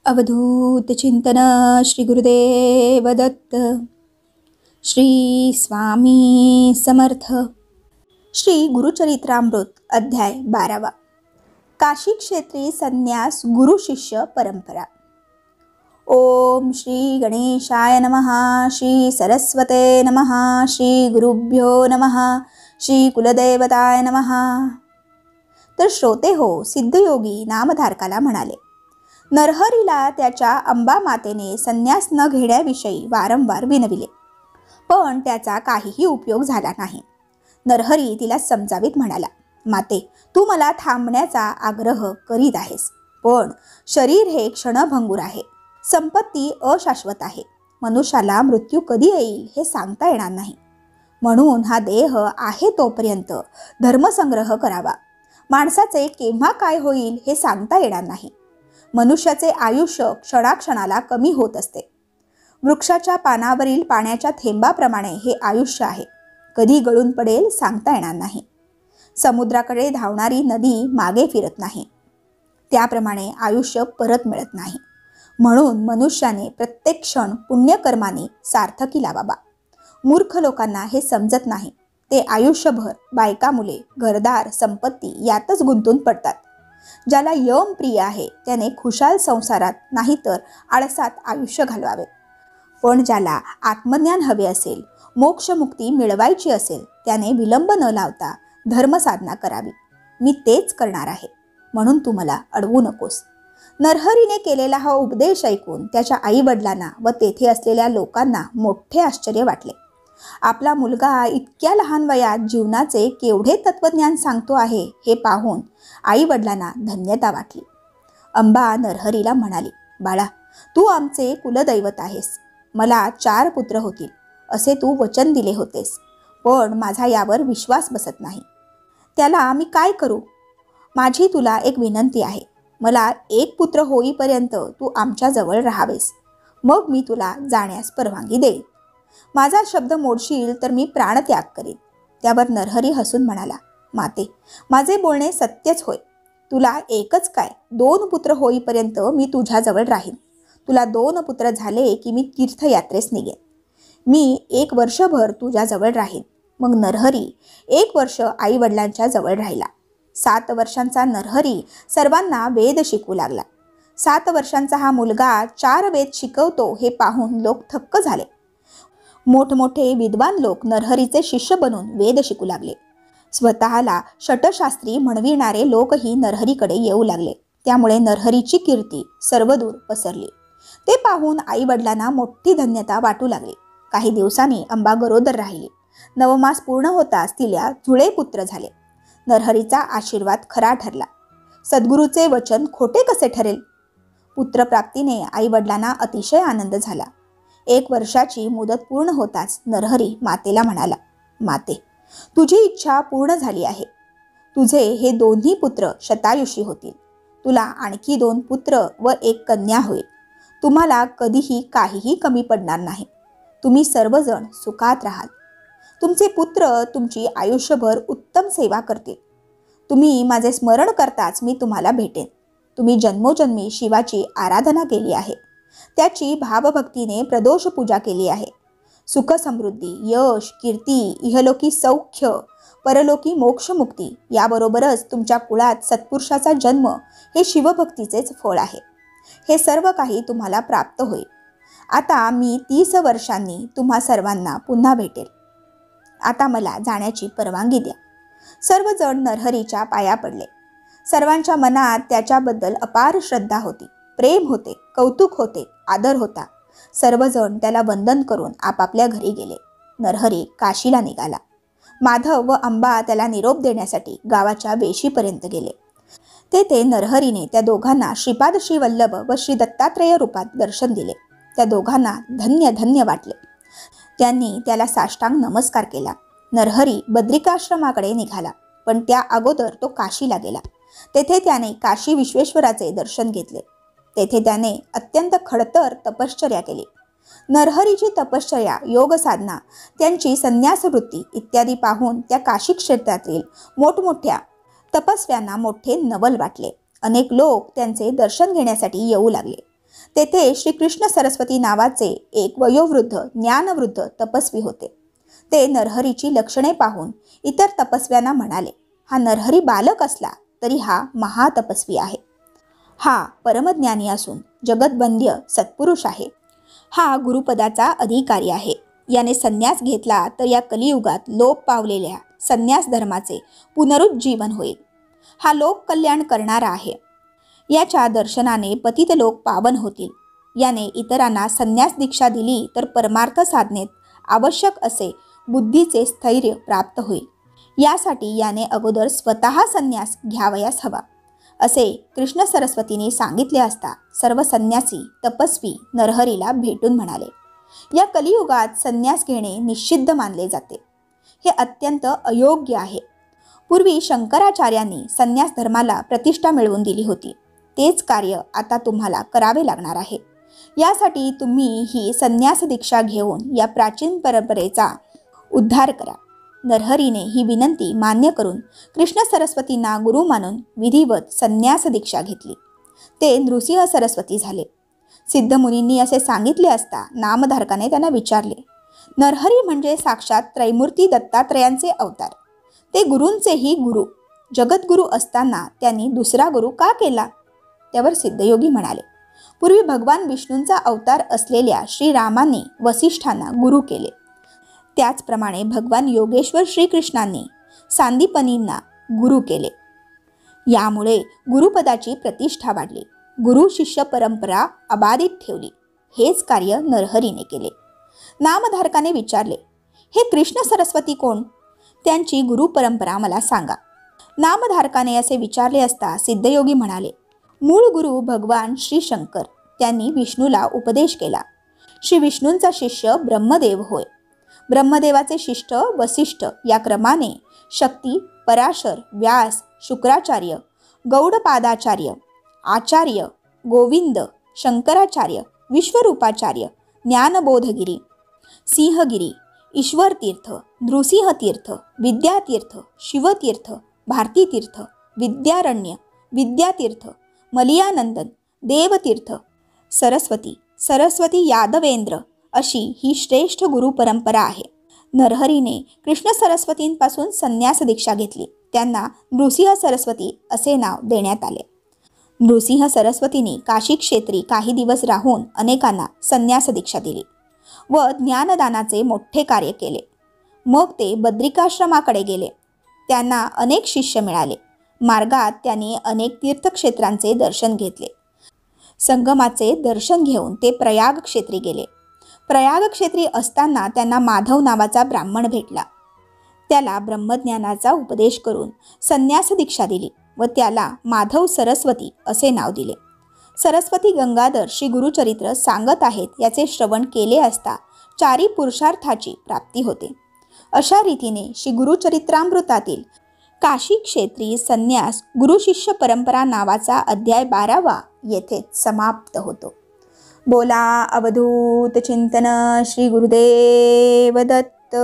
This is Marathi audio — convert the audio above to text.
अवधूत चिंतन श्री गुरुदेव दत्त। श्री स्वामी समर्थ। श्री गुरुचरित्रामृत अध्याय 12। काशी क्षेत्री संन्यास गुरु शिष्य परंपरा। ओम श्री गणेशाय नमः। श्री सरस्वते नमः। श्री गुरुभ्यो नमः। श्री कुलदेवताय नमः। तर श्रोते हो, सिद्धयोगी नामधारकाला म्हणाले, नरहरीला त्याच्या अंबा मातेने संन्यास न घेण्याविषयी वारंवार विनविले, पण त्याचा काहीही उपयोग झाला नाही। नरहरी तिला समजावीत म्हणाला, माते, तू मला थांबण्याचा आग्रह करीत आहेस, पण शरीर हे क्षणभंगूर आहे, संपत्ती अशाश्वत आहे, मनुष्याला मृत्यू कधी येईल हे सांगता येणार नाही। म्हणून हा देह आहे तोपर्यंत धर्मसंग्रह करावा। माणसाचे केव्हा काय होईल हे सांगता येणार नाही। मनुष्याचे आयुष्य क्षणाक्षणाला कमी होत असते। वृक्षाच्या पानावरील पाण्याच्या थेंबाप्रमाणे हे आयुष्य आहे, कधी गळून पडेल सांगता येणार नाही। समुद्राकडे धावणारी नदी मागे फिरत नाही, त्याप्रमाणे आयुष्य परत मिळत नाही। म्हणून मनुष्याने प्रत्येक क्षण पुण्यकर्माने सार्थकी लावावा। मूर्ख लोकांना हे समजत नाही, ते आयुष्यभर बायका मुले घरदार संपत्ती यातच गुंतून पडतात। ज्याला यम प्रिय आहे त्याने खुशाल संसारात नाहीतर आळसात आयुष्य घालवावे, पण ज्याला आत्मज्ञान हवे असेल, मोक्षमुक्ती मिळवायची असेल, त्याने विलंब न लावता धर्मसाधना करावी। मी तेच करणार आहे, म्हणून तू मला अडवू नकोस। नरहरीने केलेला हा उपदेश ऐकून त्याच्या आई वडिलांना व तेथे असलेल्या लोकांना मोठे आश्चर्य वाटले। आपला मुलगा इतक्या लहान वयात जीवनाचे केवढे तत्वज्ञान सांगतो आहे हे पाहून आई वडिलांना धन्यता वाटली। अंबा नरहरीला म्हणाली, बाळा, तू आमचे कुलदैवत आहेस। मला 4 पुत्र होतील असे तू वचन दिले होतेस, पण माझा यावर विश्वास बसत नाही। त्याला मी काय करू? माझी तुला एक विनंती आहे, मला 1 पुत्र होईपर्यंत तू आमच्या जवळ राहावेस, मग मी तुला जाण्यास परवानगी देईन। माझा शब्द मोडशील तर मी प्राणत्याग करीन। त्यावर नरहरी हसून म्हणाला, माते, माझे बोलणे सत्यच होय। तुला एकच काय 2 पुत्र होईपर्यंत मी तुझ्याजवळ राहीन। तुला 2 पुत्र झाले की मी तीर्थयात्रेस निघेन। मी 1 वर्षभर तुझ्याजवळ राहीन। मग नरहरी 1 वर्ष आई वडिलांच्या जवळ राहिला। 7 वर्षांचा नरहरी सर्वांना वेद शिकवू लागला। 7 वर्षांचा हा मुलगा 4 वेद शिकवतो हे पाहून लोक थक्क झाले। मोठमोठे विद्वान लोक नरहरीचे शिष्य बनून वेद शिकू लागले। स्वतःला षटशास्त्री म्हणविणारे लोकही नरहरीकडे येऊ लागले। त्यामुळे नरहरीची कीर्ती सर्वदूर पसरली। ते पाहून आई वडिलांना मोठी धन्यता वाटू लागली। काही दिवसांनी अंबा गरोदर राहिली। 9 मास पूर्ण होताच तिला जुळे पुत्र झाले। नरहरीचा आशीर्वाद खरा ठरला। सद्गुरूचे वचन खोटे कसे ठरेल? पुत्रप्राप्तीने आई वडिलांना अतिशय आनंद झाला। 1 वर्षाची मुदत पूर्ण होताच नरहरी मातेला म्हणाला, माते, तुझी इच्छा पूर्ण झाली आहे। तुझे हे 2ही पुत्र शतायुषी होतील। तुला आणखी 2 पुत्र व 1 कन्या होईल। तुम्हाला कधीही काहीही कमी पडणार नाही। तुम्ही सर्वजण सुखात राहाल। तुमचे पुत्र तुमची आयुष्यभर उत्तम सेवा करतील। तुम्ही माझे स्मरण करताच मी तुम्हाला भेटेन। तुम्ही जन्मोजन्मी शिवाची आराधना केली आहे, त्याची भावभक्तीने प्रदोष पूजा केली आहे। सुख समृद्धी, यश, कीर्ती, इहलोकी सौख्य, परलोकी मोक्षमुक्ती याबरोबरच तुमच्या कुळात सत्पुरुषाचा जन्म हे शिवभक्तीचेच फळ आहे। हे सर्व काही तुम्हाला प्राप्त होईल। आता मी 30 वर्षांनी तुम्हा सर्वांना पुन्हा भेटेल। आता मला जाण्याची परवानगी द्या। सर्वजण नरहरीच्या पाया पडले। सर्वांच्या मनात त्याच्याबद्दल अपार श्रद्धा होती, प्रेम होते, कौतुक होते, आदर होता। सर्वजण त्याला वंदन करून आपापल्या घरी गेले। नरहरी काशीला निघाला। माधव व अंबा त्याला निरोप देण्यासाठी गावाच्या वेशीपर्यंत गेले। तेथे नरहरीने त्या दोघांना श्रीपाद श्रीवल्लभ व श्री दत्तात्रेय रूपात दर्शन दिले। त्या दोघांना धन्य धन्य वाटले। त्यांनी त्याला साष्टांग नमस्कार केला। नरहरी बद्रिकाश्रमाकडे निघाला, पण त्या अगोदर तो काशीला गेला। तेथे त्याने काशी विश्वेश्वराचे दर्शन घेतले। तेथे त्याने अत्यंत खडतर तपश्चर्या केली। नरहरीची तपश्चर्या, योग साधना, त्यांची संन्यास वृत्ती इत्यादी पाहून त्या काशी क्षेत्रातील मोठमोठ्या तपस्व्यांना मोठे नवल वाटले। अनेक लोक त्यांचे दर्शन घेण्यासाठी येऊ लागले। तेथे श्रीकृष्ण सरस्वती नावाचे एक वयोवृद्ध ज्ञानवृद्ध तपस्वी होते. ते नरहरीची लक्षणे पाहून इतर तपस्व्यांना म्हणाले, हा नरहरी बालक असला तरी हा महातपस्वी आहे. हा परमज्ञानी असून जगतवंद्य सत्पुरुष आहे. हा गुरुपदाचा अधिकारी आहे. याने संन्यास घेतला तर या कलियुगात लोप पावलेल्या संन्यास धर्माचे पुनरुज्जीवन होईल. हा लोक कल्याण करणारा आहे. याच्या दर्शनाने पतित लोक पावन होतील. याने इतरांना संन्यास दीक्षा दिली तर परमार्थ साधनेत आवश्यक असे बुद्धीचे स्थैर्य प्राप्त होईल. यासाठी याने अगोदर स्वतः संन्यास घ्यावयास हवा, असे कृष्ण सरस्वतीने सांगितले असता सर्व संन्यासी तपस्वी नरहरीला भेटून म्हणाले, या कलियुगात संन्यास घेणे निषिद्ध मानले जाते. हे अत्यंत अयोग्य आहे. पूर्वी शंकराचार्यांनी संन्यास धर्माला प्रतिष्ठा मिळवून दिली होती. तेच कार्य आता तुम्हाला करावे लागणार आहे. यासाठी तुम्ही ही संन्यास दीक्षा घेऊन या प्राचीन परंपरेचा उद्धार करा. नरहरीने ही विनंती मान्य करून कृष्ण सरस्वतींना गुरु मानून विधिवत संन्यास दीक्षा घेतली. ते नृसिंह सरस्वती झाले. सिद्धमुनींनी असे सांगितले असता नामधारकाने त्यांना विचारले, नरहरी म्हणजे साक्षात त्रैमूर्ती दत्तात्रयांचे अवतार. ते गुरूंचेही गुरु. जगद्गुरु असताना त्यांनी दुसरा गुरु का केला? त्यावर सिद्धयोगी म्हणाले, पूर्वी भगवान विष्णूंचा अवतार असलेल्या श्रीरामांनी वसिष्ठांना गुरु केले. त्याचप्रमाणे भगवान योगेश्वर श्रीकृष्णांनी सांदीपनींना गुरु केले. यामुळे गुरुपदाची प्रतिष्ठा वाढली. गुरु शिष्य परंपरा अबाधित ठेवली. हेच कार्य नरहरीने केले. नामधारकाने विचारले, हे कृष्ण सरस्वती कोण? त्यांची गुरु परंपरा मला सांगा. नामधारकाने असे विचारले असता सिद्धयोगी म्हणाले, मूळ गुरु भगवान श्री शंकर. त्यांनी विष्णूला उपदेश केला. श्री विष्णूंचा शिष्य ब्रह्मदेव होय. ब्रह्मदेवाचे शिष्य वसिष्ठ या क्रमाने शक्ती, पराशर, व्यास, शुक्राचार्य, गौडपादाचार्य, आचार्य, गोविंद, शंकराचार्य, विश्वरूपाचार्य, ज्ञानबोधगिरी, सिंहगिरी, ईश्वरतीर्थ, नृसिंहतीर्थ, विद्यातीर्थ, शिवतीर्थ, भारतीतीर्थ, विद्यारण्य, विद्यातीर्थ, मलियानंदन, देवतीर्थ, सरस्वती यादवेंद्र अशी ही श्रेष्ठ गुरु परंपरा आहे. नरहरीने कृष्ण सरस्वतींपासून संन्यास दीक्षा घेतली. त्यांना नृसिंह सरस्वती असे नाव देण्यात आले. नृसिंह सरस्वतींनी काशी क्षेत्री काही दिवस राहून अनेकांना संन्यास दीक्षा दिली व ज्ञानदानाचे मोठे कार्य केले. मग ते बद्रिकाश्रमाकडे गेले. त्यांना अनेक शिष्य मिळाले. मार्गात त्यांनी अनेक तीर्थक्षेत्रांचे दर्शन घेतले. संगमाचे दर्शन घेऊन ते प्रयाग क्षेत्री गेले. प्रयाग क्षेत्री असताना त्यांना माधव नावाचा ब्राह्मण भेटला. त्याला ब्रह्मज्ञानाचा उपदेश करून संन्यास दीक्षा दिली व त्याला माधव सरस्वती असे नाव दिले. सरस्वती गंगाधर श्री गुरुचरित्र सांगत आहेत याचे श्रवण केले असता चारी पुरुषार्थाची प्राप्ती होते. अशा रीतीने श्री गुरुचरित्रामृतातील काशी क्षेत्री संन्यास गुरुशिष्य परंपरा नावाचा अध्याय 12वा येथे समाप्त होतो. बोला अवधूत चिंतन श्री गुरुदेव दत्त.